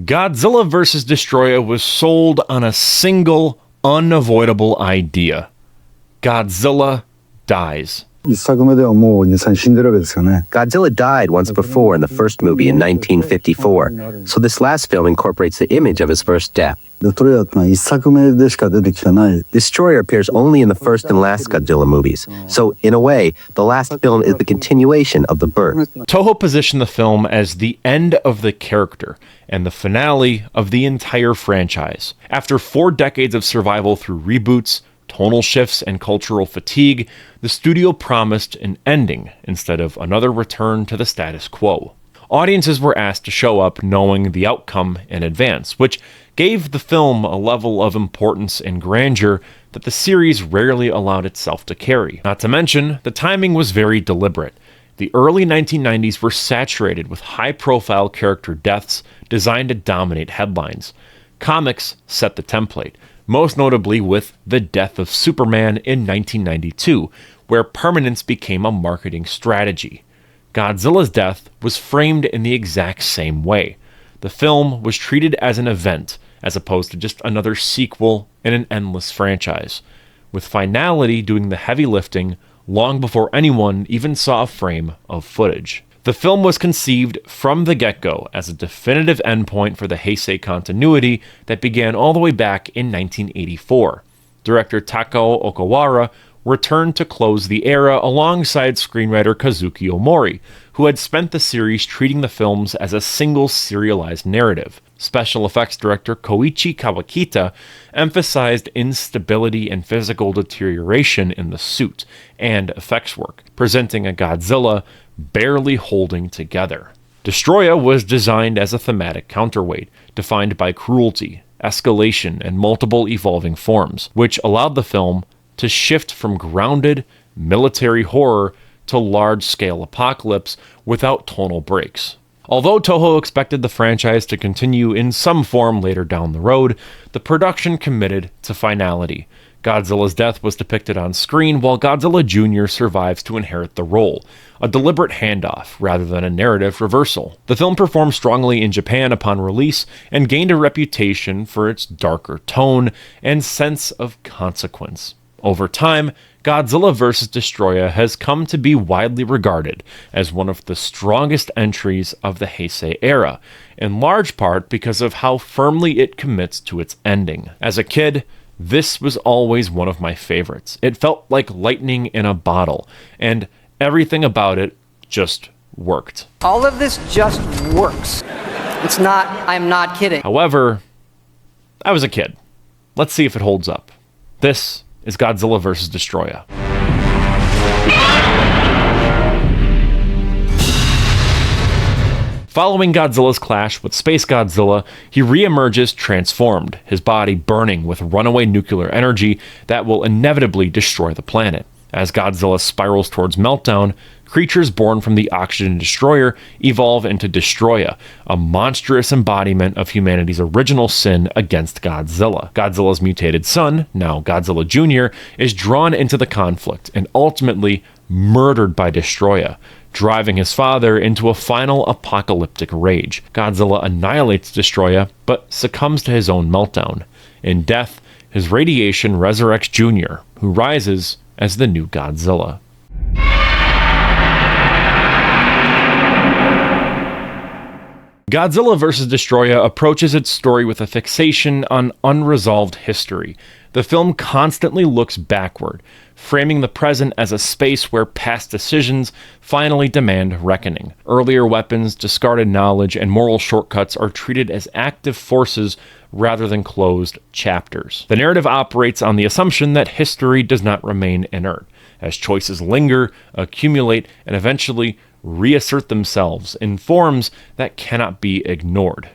Godzilla vs. Destroyah was sold on a single, unavoidable idea. Godzilla dies. Godzilla died once before in the first movie in 1954, so this last film incorporates the image of his first death. Destroyer appears only in the first and last Godzilla movies, so in a way, the last film is the continuation of the birth. Toho positioned the film as the end of the character and the finale of the entire franchise. After 4 decades of survival through reboots, tonal shifts, and cultural fatigue, the studio promised an ending instead of another return to the status quo. Audiences were asked to show up knowing the outcome in advance, which gave the film a level of importance and grandeur that the series rarely allowed itself to carry. Not to mention, the timing was very deliberate. The early 1990s were saturated with high-profile character deaths designed to dominate headlines. Comics set the template, most notably with the death of Superman in 1992, where permanence became a marketing strategy. Godzilla's death was framed in the exact same way. The film was treated as an event, as opposed to just another sequel in an endless franchise, with finality doing the heavy lifting long before anyone even saw a frame of footage. The film was conceived from the get-go as a definitive endpoint for the Heisei continuity that began all the way back in 1984. Director Takao Okawara returned to close the era alongside screenwriter Kazuki Omori, who had spent the series treating the films as a single serialized narrative. Special effects director Koichi Kawakita emphasized instability and physical deterioration in the suit and effects work, presenting a Godzilla barely holding together. Destroyah was designed as a thematic counterweight, defined by cruelty, escalation, and multiple evolving forms, which allowed the film to shift from grounded military horror to large-scale apocalypse without tonal breaks. Although Toho expected the franchise to continue in some form later down the road, the production committed to finality. Godzilla's death was depicted on screen while Godzilla Jr. survives to inherit the role, a deliberate handoff rather than a narrative reversal. The film performed strongly in Japan upon release and gained a reputation for its darker tone and sense of consequence. Over time, Godzilla vs. Destroyah has come to be widely regarded as one of the strongest entries of the Heisei era, in large part because of how firmly it commits to its ending. As a kid, this was always one of my favorites. It felt like lightning in a bottle, and everything about it just worked. All of this just works. I'm not kidding. However, I was a kid. Let's see if it holds up. This is Godzilla vs. Destroyah. Following Godzilla's clash with Space Godzilla, he re-emerges transformed, his body burning with runaway nuclear energy that will inevitably destroy the planet. As Godzilla spirals towards meltdown, creatures born from the Oxygen Destroyer evolve into Destroyah, a monstrous embodiment of humanity's original sin against Godzilla. Godzilla's mutated son, now Godzilla Jr., is drawn into the conflict and ultimately murdered by Destroyah, driving his father into a final apocalyptic rage. Godzilla annihilates Destroyah, but succumbs to his own meltdown. In death, his radiation resurrects Jr., who rises as the new Godzilla. Godzilla vs. Destroyah approaches its story with a fixation on unresolved history. The film constantly looks backward, framing the present as a space where past decisions finally demand reckoning. Earlier weapons, discarded knowledge, and moral shortcuts are treated as active forces rather than closed chapters. The narrative operates on the assumption that history does not remain inert, as choices linger, accumulate, and eventually reassert themselves in forms that cannot be ignored.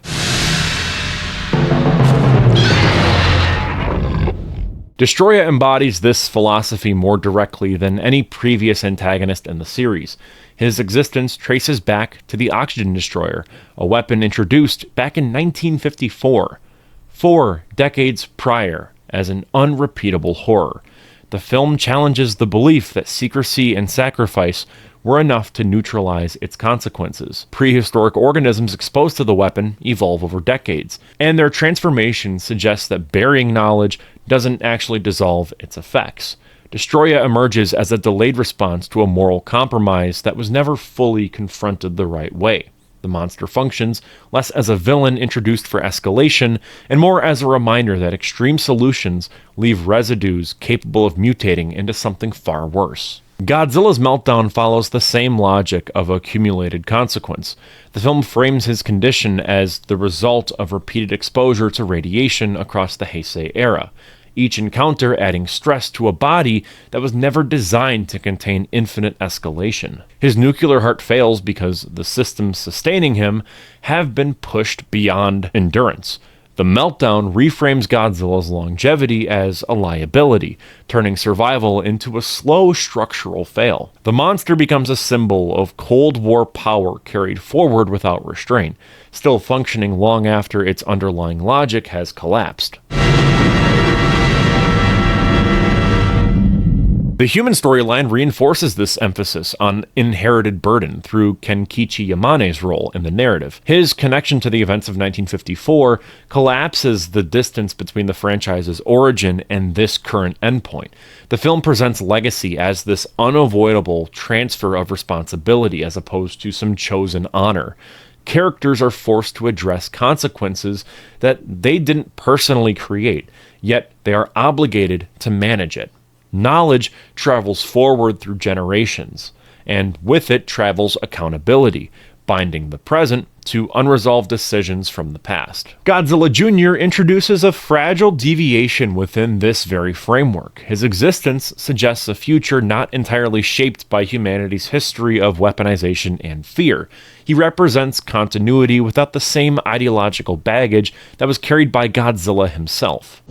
Destroyah embodies this philosophy more directly than any previous antagonist in the series. His existence traces back to the Oxygen Destroyer, a weapon introduced back in 1954, 4 decades prior, as an unrepeatable horror. The film challenges the belief that secrecy and sacrifice were enough to neutralize its consequences. Prehistoric organisms exposed to the weapon evolve over decades, and their transformation suggests that burying knowledge doesn't actually dissolve its effects. Destroyah emerges as a delayed response to a moral compromise that was never fully confronted the right way. The monster functions less as a villain introduced for escalation and more as a reminder that extreme solutions leave residues capable of mutating into something far worse. Godzilla's meltdown follows the same logic of accumulated consequence. The film frames his condition as the result of repeated exposure to radiation across the Heisei era, each encounter adding stress to a body that was never designed to contain infinite escalation. His nuclear heart fails because the systems sustaining him have been pushed beyond endurance. The meltdown reframes Godzilla's longevity as a liability, turning survival into a slow structural fail. The monster becomes a symbol of Cold War power carried forward without restraint, still functioning long after its underlying logic has collapsed. The human storyline reinforces this emphasis on inherited burden through Kenkichi Yamane's role in the narrative. His connection to the events of 1954 collapses the distance between the franchise's origin and this current endpoint. The film presents legacy as this unavoidable transfer of responsibility as opposed to some chosen honor. Characters are forced to address consequences that they didn't personally create, yet they are obligated to manage it. Knowledge travels forward through generations, and with it travels accountability, binding the present to unresolved decisions from the past. Godzilla Jr. introduces a fragile deviation within this very framework. His existence suggests a future not entirely shaped by humanity's history of weaponization and fear. He represents continuity without the same ideological baggage that was carried by Godzilla himself.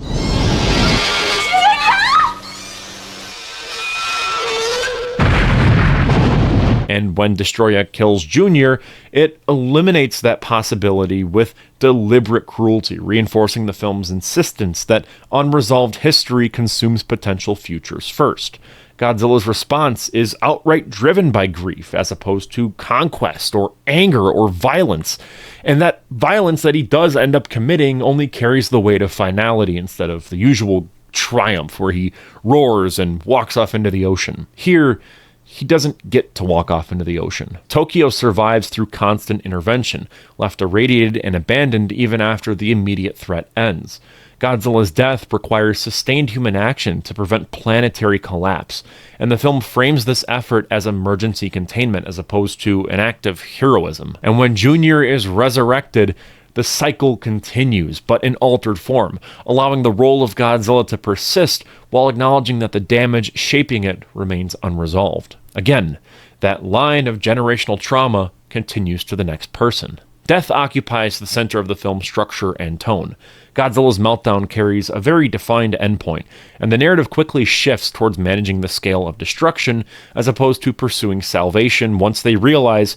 And when Destroyah kills Junior, it eliminates that possibility with deliberate cruelty, reinforcing the film's insistence that unresolved history consumes potential futures first. Godzilla's response is outright driven by grief, as opposed to conquest or anger or violence. And that violence that he does end up committing only carries the weight of finality instead of the usual triumph where he roars and walks off into the ocean. Here, he doesn't get to walk off into the ocean. Tokyo survives through constant intervention, left irradiated and abandoned even after the immediate threat ends. Godzilla's death requires sustained human action to prevent planetary collapse, and the film frames this effort as emergency containment as opposed to an act of heroism. And when Junior is resurrected, the cycle continues, but in altered form, allowing the role of Godzilla to persist while acknowledging that the damage shaping it remains unresolved. Again, that line of generational trauma continues to the next person. Death occupies the center of the film's structure and tone. Godzilla's meltdown carries a very defined endpoint, and the narrative quickly shifts towards managing the scale of destruction as opposed to pursuing salvation once they realize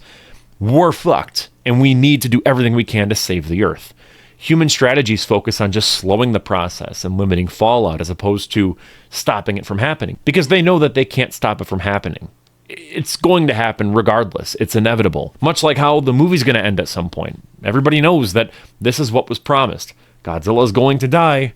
we're fucked, and we need to do everything we can to save the Earth. Human strategies focus on just slowing the process and limiting fallout as opposed to stopping it from happening, because they know that they can't stop it from happening. It's going to happen regardless. It's inevitable. Much like how the movie's going to end at some point. Everybody knows that this is what was promised. Godzilla's going to die.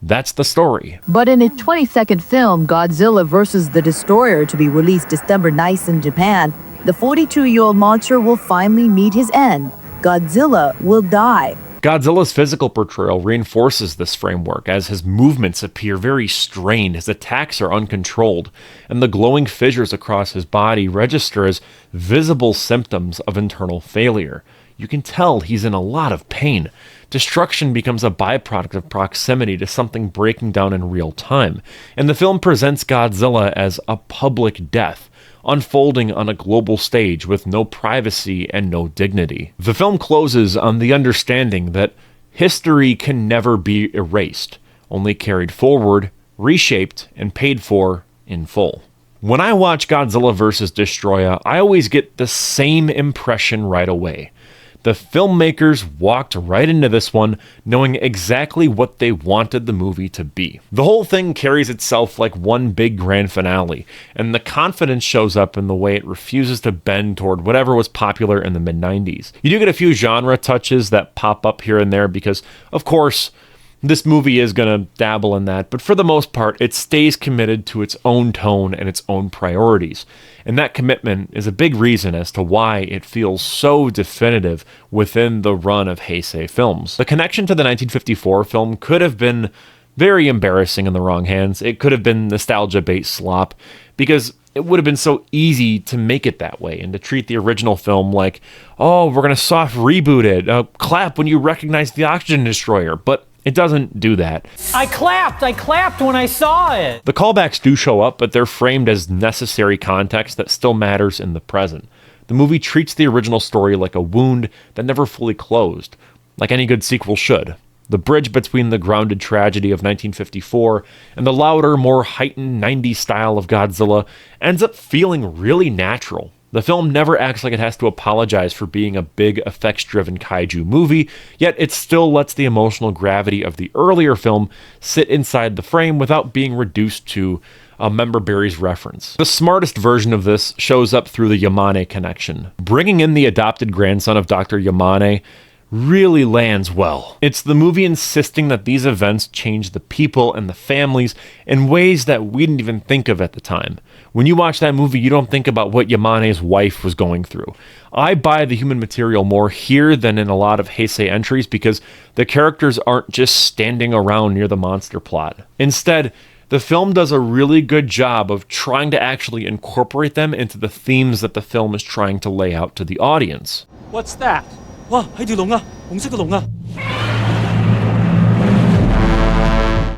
That's the story. But in a 20-second film, Godzilla vs. the Destroyer, to be released December 9th in Japan, the 42-year-old monster will finally meet his end. Godzilla will die. Godzilla's physical portrayal reinforces this framework as his movements appear very strained, his attacks are uncontrolled, and the glowing fissures across his body register as visible symptoms of internal failure. You can tell he's in a lot of pain. Destruction becomes a byproduct of proximity to something breaking down in real time, and the film presents Godzilla as a public death, unfolding on a global stage with no privacy and no dignity. The film closes on the understanding that history can never be erased, only carried forward, reshaped, and paid for in full. When I watch Godzilla vs. Destroyah, I always get the same impression right away. The filmmakers walked right into this one knowing exactly what they wanted the movie to be. The whole thing carries itself like one big grand finale, and the confidence shows up in the way it refuses to bend toward whatever was popular in the mid-90s. You do get a few genre touches that pop up here and there because, of course, this movie is going to dabble in that, but for the most part, it stays committed to its own tone and its own priorities. And that commitment is a big reason as to why it feels so definitive within the run of Heisei films. The connection to the 1954 film could have been very embarrassing in the wrong hands. It could have been nostalgia bait slop because it would have been so easy to make it that way and to treat the original film like, oh, we're going to soft reboot it, clap when you recognize the oxygen destroyer, but it doesn't do that. I clapped when I saw it. The callbacks do show up, but they're framed as necessary context that still matters in the present. The movie treats the original story like a wound that never fully closed, like any good sequel should. The bridge between the grounded tragedy of 1954 and the louder, more heightened 90s style of Godzilla ends up feeling really natural. The film never acts like it has to apologize for being a big effects-driven kaiju movie, yet it still lets the emotional gravity of the earlier film sit inside the frame without being reduced to a member berries reference. The smartest version of this shows up through the Yamane connection. Bringing in the adopted grandson of Dr. Yamane really lands well. It's the movie insisting that these events change the people and the families in ways that we didn't even think of at the time. When you watch that movie, you don't think about what Yamane's wife was going through. I buy the human material more here than in a lot of Heisei entries because the characters aren't just standing around near the monster plot. Instead, the film does a really good job of trying to actually incorporate them into the themes that the film is trying to lay out to the audience. What's that? 와, 이龍啊,紅色嘅龍啊.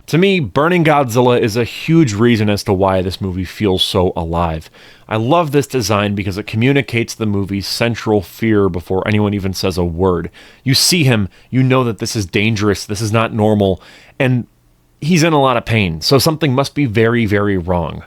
To me, burning Godzilla is a huge reason as to why this movie feels so alive. I love this design because it communicates the movie's central fear before anyone even says a word. You see him, you know that this is dangerous, this is not normal, and he's in a lot of pain, so something must be very, very wrong.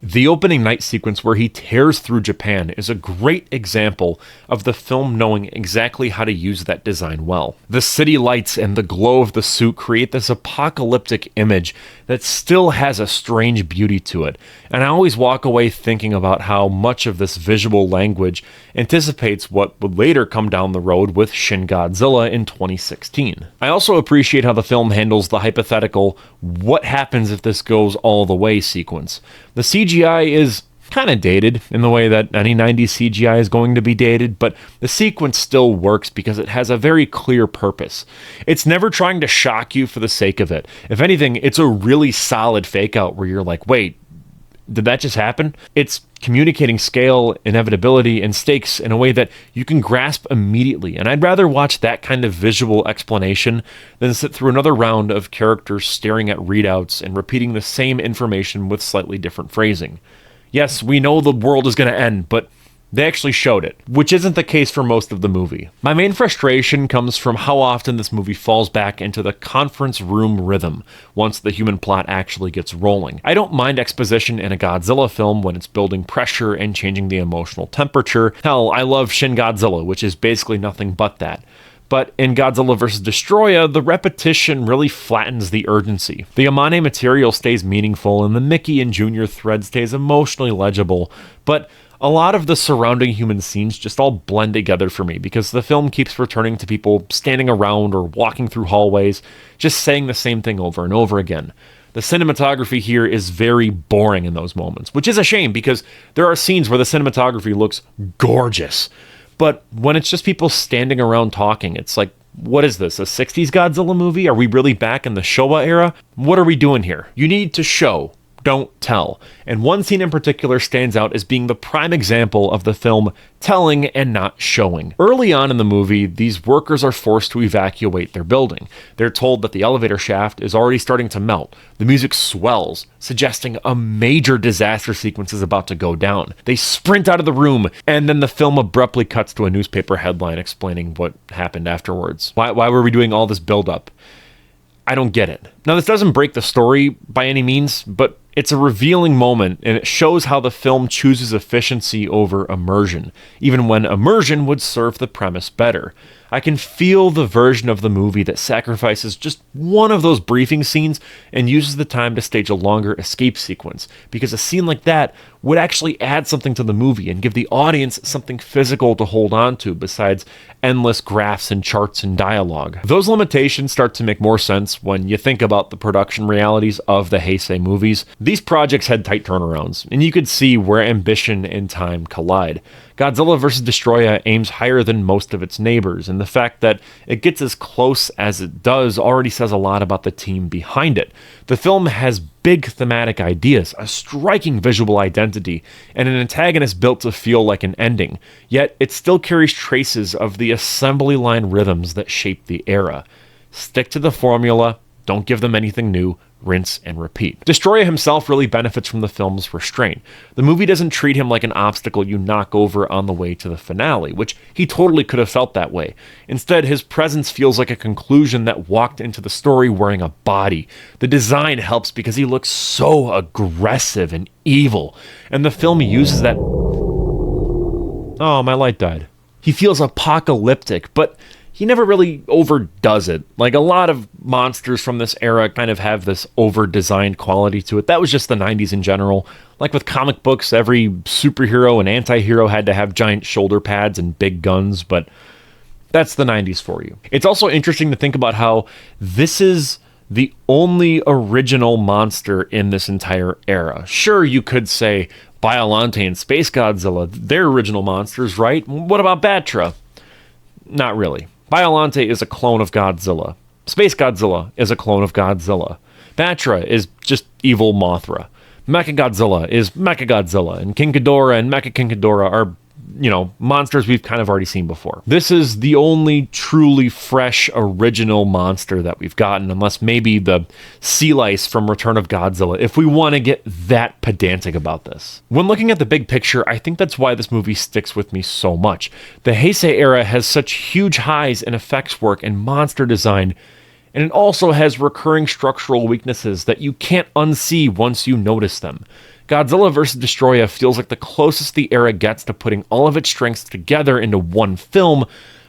The opening night sequence where he tears through Japan is a great example of the film knowing exactly how to use that design well. The city lights and the glow of the suit create this apocalyptic image that still has a strange beauty to it, and I always walk away thinking about how much of this visual language anticipates what would later come down the road with Shin Godzilla in 2016. I also appreciate how the film handles the hypothetical, what happens if this goes all the way sequence. The CGI is kind of dated in the way that any 90s CGI is going to be dated, but the sequence still works because it has a very clear purpose. It's never trying to shock you for the sake of it. If anything, it's a really solid fake out where you're like, wait, did that just happen? It's communicating scale, inevitability, and stakes in a way that you can grasp immediately, and I'd rather watch that kind of visual explanation than sit through another round of characters staring at readouts and repeating the same information with slightly different phrasing. Yes, we know the world is going to end, but they actually showed it, which isn't the case for most of the movie. My main frustration comes from how often this movie falls back into the conference room rhythm once the human plot actually gets rolling. I don't mind exposition in a Godzilla film when it's building pressure and changing the emotional temperature. Hell, I love Shin Godzilla, which is basically nothing but that. But in Godzilla vs. Destroyah, the repetition really flattens the urgency. The Yamane material stays meaningful, and the Mickey and Junior thread stays emotionally legible, but a lot of the surrounding human scenes just all blend together for me because the film keeps returning to people standing around or walking through hallways, just saying the same thing over and over again. The cinematography here is very boring in those moments, which is a shame because there are scenes where the cinematography looks gorgeous. But when it's just people standing around talking, it's like, what is this, a 60s Godzilla movie? Are we really back in the Showa era? What are we doing here? You need to show, don't tell. And one scene in particular stands out as being the prime example of the film telling and not showing. Early on in the movie, these workers are forced to evacuate their building. They're told that the elevator shaft is already starting to melt. The music swells, suggesting a major disaster sequence is about to go down. They sprint out of the room, and then the film abruptly cuts to a newspaper headline explaining what happened afterwards. Why were we doing all this buildup? I don't get it. Now, this doesn't break the story by any means, but It's a revealing moment, and it shows how the film chooses efficiency over immersion, even when immersion would serve the premise better. I can feel the version of the movie that sacrifices just one of those briefing scenes and uses the time to stage a longer escape sequence, because a scene like that would actually add something to the movie and give the audience something physical to hold on to besides endless graphs and charts and dialogue. Those limitations start to make more sense when you think about the production realities of the Heisei movies. These projects had tight turnarounds, and you could see where ambition and time collide. Godzilla vs. Destroyah aims higher than most of its neighbors, and the fact that it gets as close as it does already says a lot about the team behind it. The film has big thematic ideas, a striking visual identity, and an antagonist built to feel like an ending, yet it still carries traces of the assembly line rhythms that shaped the era. Stick to the formula, don't give them anything new, rinse and repeat. Destroyah himself really benefits from the film's restraint. The movie doesn't treat him like an obstacle you knock over on the way to the finale, which he totally could have felt that way. Instead, his presence feels like a conclusion that walked into the story wearing a body. The design helps because he looks so aggressive and evil, and the film uses that... Oh, my light died. He feels apocalyptic, but he never really overdoes it. Like, a lot of monsters from this era kind of have this over-designed quality to it. That was just the 90s in general. Like with comic books, every superhero and anti-hero had to have giant shoulder pads and big guns, but that's the 90s for you. It's also interesting to think about how this is the only original monster in this entire era. Sure, you could say Biollante and Space Godzilla, they're original monsters, right? What about Batra? Not really. Biollante is a clone of Godzilla. Space Godzilla is a clone of Godzilla. Batra is just evil Mothra. Mechagodzilla is Mechagodzilla, and King Ghidorah and Mecha King Ghidorah are, monsters we've kind of already seen before. This is the only truly fresh, original monster that we've gotten, unless maybe the sea lice from Return of Godzilla, if we want to get that pedantic about this. When looking at the big picture, I think that's why this movie sticks with me so much. The Heisei era has such huge highs in effects work and monster design, and it also has recurring structural weaknesses that you can't unsee once you notice them. Godzilla vs. Destroyah feels like the closest the era gets to putting all of its strengths together into one film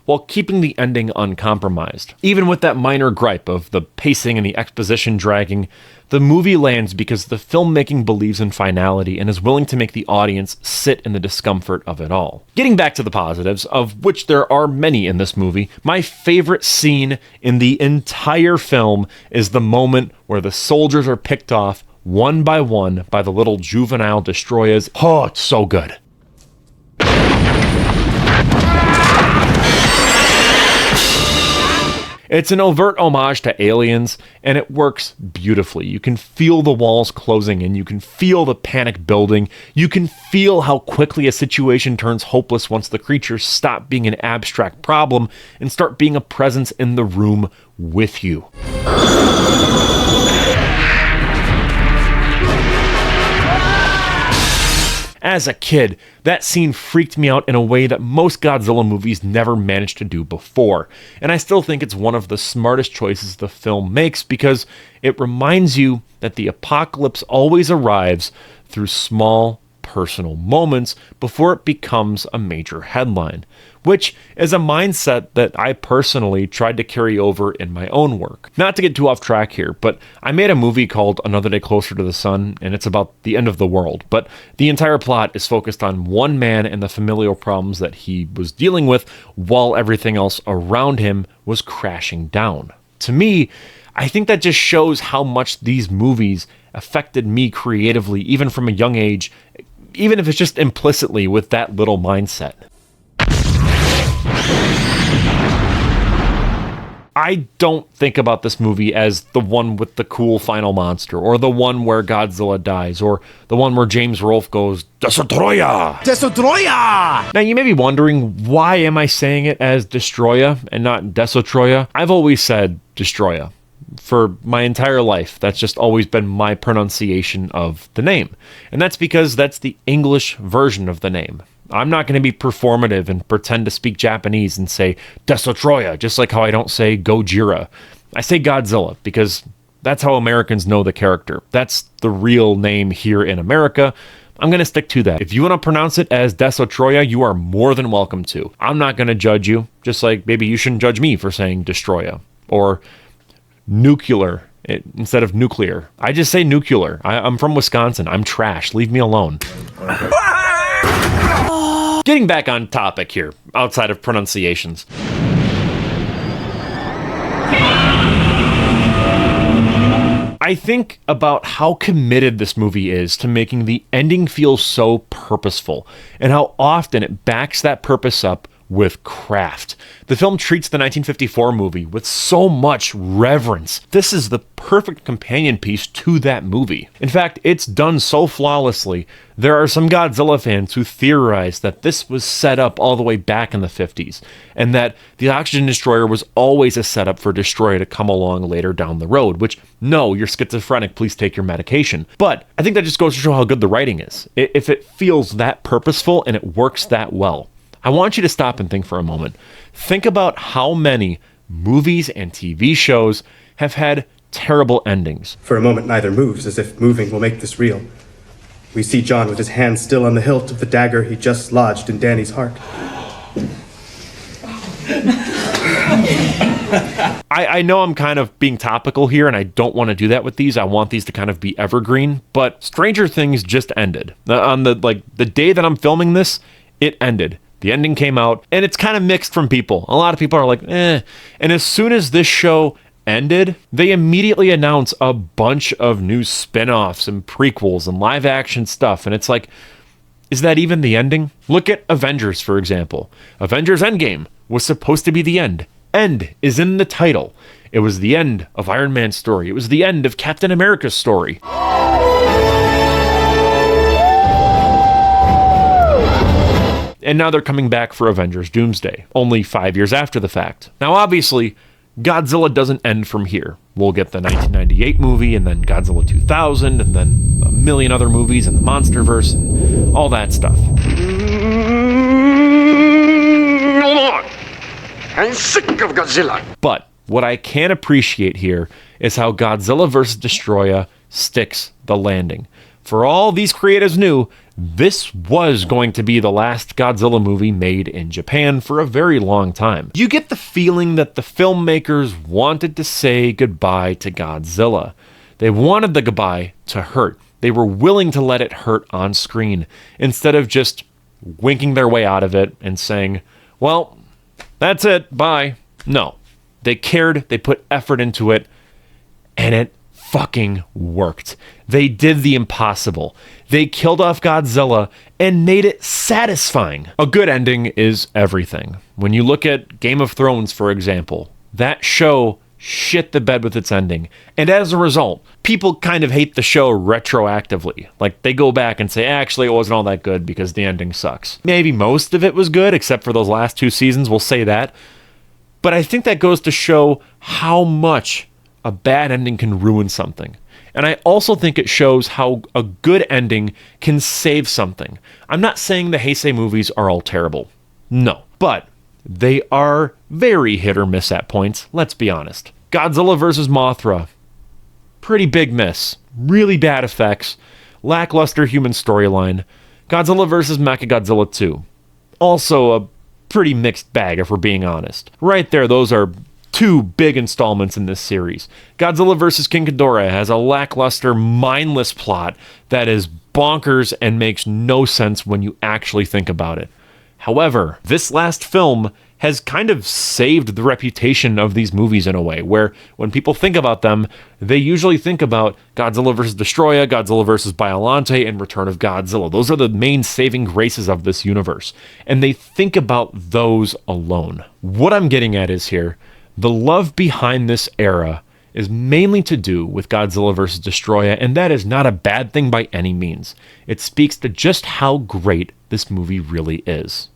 while keeping the ending uncompromised. Even with that minor gripe of the pacing and the exposition dragging, the movie lands because the filmmaking believes in finality and is willing to make the audience sit in the discomfort of it all. Getting back to the positives, of which there are many in this movie, my favorite scene in the entire film is the moment where the soldiers are picked off one by one by the little juvenile Destroyahs. Oh, it's so good. It's an overt homage to Aliens, and it works beautifully. You can feel the walls closing in, you can feel the panic building, you can feel how quickly a situation turns hopeless once the creatures stop being an abstract problem and start being a presence in the room with you. As a kid, that scene freaked me out in a way that most Godzilla movies never managed to do before, and I still think it's one of the smartest choices the film makes because it reminds you that the apocalypse always arrives through small, personal moments before it becomes a major headline, which is a mindset that I personally tried to carry over in my own work. Not to get too off track here, but I made a movie called Another Day Closer to the Sun, and it's about the end of the world, but the entire plot is focused on one man and the familial problems that he was dealing with while everything else around him was crashing down. To me, I think that just shows how much these movies affected me creatively, even from a young age, even if it's just implicitly with that little mindset. I don't think about this movie as the one with the cool final monster, or the one where Godzilla dies, or the one where James Rolfe goes, Destoroyah! Destoroyah! Now you may be wondering, why am I saying it as Destroyah and not Destoroyah? I've always said Destroyah. For my entire life, that's just always been my pronunciation of the name. And that's because that's the English version of the name. I'm not going to be performative and pretend to speak Japanese and say Destoroyah, just like how I don't say Gojira. I say Godzilla because That's how Americans know the character. That's the real name here in America. I'm going to stick to that. If you want to pronounce it as Destoroyah, you are more than welcome to. I'm not going to judge you, just like maybe you shouldn't judge me for saying Destroyah or nuclear instead of nuclear. I just say nuclear. I'm from Wisconsin. I'm trash. Leave me alone. Getting back on topic here, outside of pronunciations. I think about how committed this movie is to making the ending feel so purposeful, and how often it backs that purpose up with craft. The film treats the 1954 movie with so much reverence. This is the perfect companion piece to that movie. In fact, it's done so flawlessly, there are some Godzilla fans who theorize that this was set up all the way back in the 50s, and that the Oxygen Destroyer was always a setup for Destroyah to come along later down the road, which, no, you're schizophrenic, please take your medication. But I think that just goes to show how good the writing is. If it feels that purposeful and it works that well. I want you to stop and think for a moment. Think about how many movies and TV shows have had terrible endings. For a moment, neither moves, as if moving will make this real. We see John with his hand still on the hilt of the dagger he just lodged in Danny's heart. I know I'm kind of being topical here, and I don't want to do that with these. I want these to kind of be evergreen, but Stranger Things just ended. On the day that I'm filming this, it ended. The ending came out, and it's kind of mixed from people. A lot of people are like, eh. And as soon as this show ended, they immediately announce a bunch of new spin-offs and prequels and live-action stuff. And it's like, is that even the ending? Look at Avengers, for example. Avengers Endgame was supposed to be the end. End is in the title. It was the end of Iron Man's story. It was the end of Captain America's story. And now they're coming back for Avengers Doomsday, only 5 years after the fact. Now, obviously, Godzilla doesn't end from here. We'll get the 1998 movie, and then Godzilla 2000, and then a million other movies, and the Monsterverse, and all that stuff. I'm sick of Godzilla. But what I can appreciate here is how Godzilla vs. Destroyah sticks the landing. For all these creatives knew, this was going to be the last Godzilla movie made in Japan for a very long time. You get the feeling that the filmmakers wanted to say goodbye to Godzilla. They wanted the goodbye to hurt. They were willing to let it hurt on screen, instead of just winking their way out of it and saying, well, that's it, bye. No. They cared, they put effort into it, and it fucking worked. They did the impossible. They killed off Godzilla and made it satisfying. A good ending is everything. When you look at Game of Thrones, for example, that show shit the bed with its ending. And as a result, people kind of hate the show retroactively. Like, they go back and say, actually, it wasn't all that good because the ending sucks. Maybe most of it was good, except for those last 2 seasons, we'll say that. But I think that goes to show how much a bad ending can ruin something. And I also think it shows how a good ending can save something. I'm not saying the Heisei movies are all terrible. No. But they are very hit or miss at points, let's be honest. Godzilla vs. Mothra. Pretty big miss. Really bad effects. Lackluster human storyline. Godzilla vs. Mechagodzilla 2. Also a pretty mixed bag, if we're being honest. Right there, those are 2 big installments in this series. Godzilla vs. King Ghidorah has a lackluster, mindless plot that is bonkers and makes no sense when you actually think about it. However, this last film has kind of saved the reputation of these movies in a way, where when people think about them, they usually think about Godzilla vs. Destroyah, Godzilla vs. Biollante, and Return of Godzilla. Those are the main saving graces of this universe, and they think about those alone. What I'm getting at is here, the love behind this era is mainly to do with Godzilla vs. Destroyah, and that is not a bad thing by any means. It speaks to just how great this movie really is.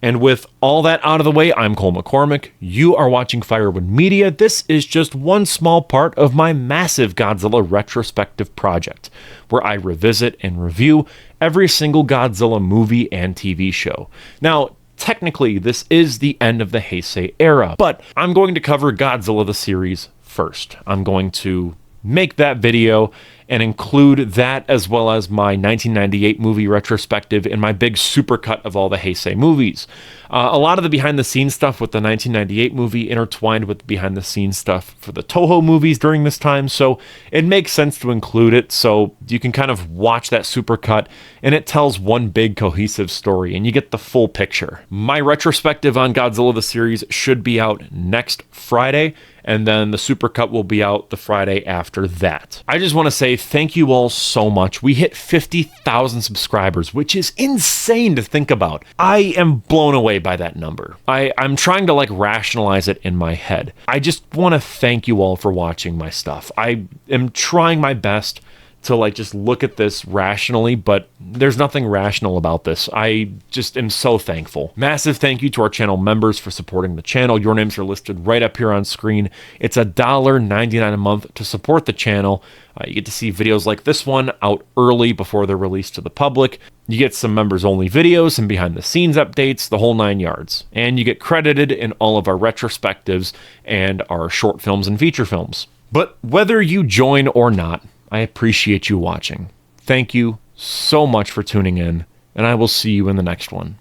And with all that out of the way, I'm Cole McCormick. You are watching Firewood Media. This is just one small part of my massive Godzilla retrospective project, where I revisit and review every single Godzilla movie and TV show. Now, technically this is the end of the Heisei era, but I'm going to cover Godzilla the series first. I'm going to make that video and include that as well as my 1998 movie retrospective and my big supercut of all the Heisei movies. A lot of the behind-the-scenes stuff with the 1998 movie intertwined with the behind-the-scenes stuff for the Toho movies during this time, so it makes sense to include it so you can kind of watch that supercut and it tells one big cohesive story and you get the full picture. My retrospective on Godzilla the series should be out next Friday, and then the supercut will be out the Friday after that. I just want to say thank you all so much. We hit 50,000 subscribers, which is insane to think about. I am blown away by that number. I'm trying to like rationalize it in my head. I just want to thank you all for watching my stuff. I am trying my best to like just look at this rationally, but there's nothing rational about this. I just am so thankful. Massive thank you to our channel members for supporting the channel. Your names are listed right up here on screen. It's $1.99 a month to support the channel. You get to see videos like this one out early before they're released to the public. You get some members only videos and behind the scenes updates, the whole 9 yards. And you get credited in all of our retrospectives and our short films and feature films. But whether you join or not, I appreciate you watching. Thank you so much for tuning in, and I will see you in the next one.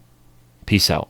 Peace out.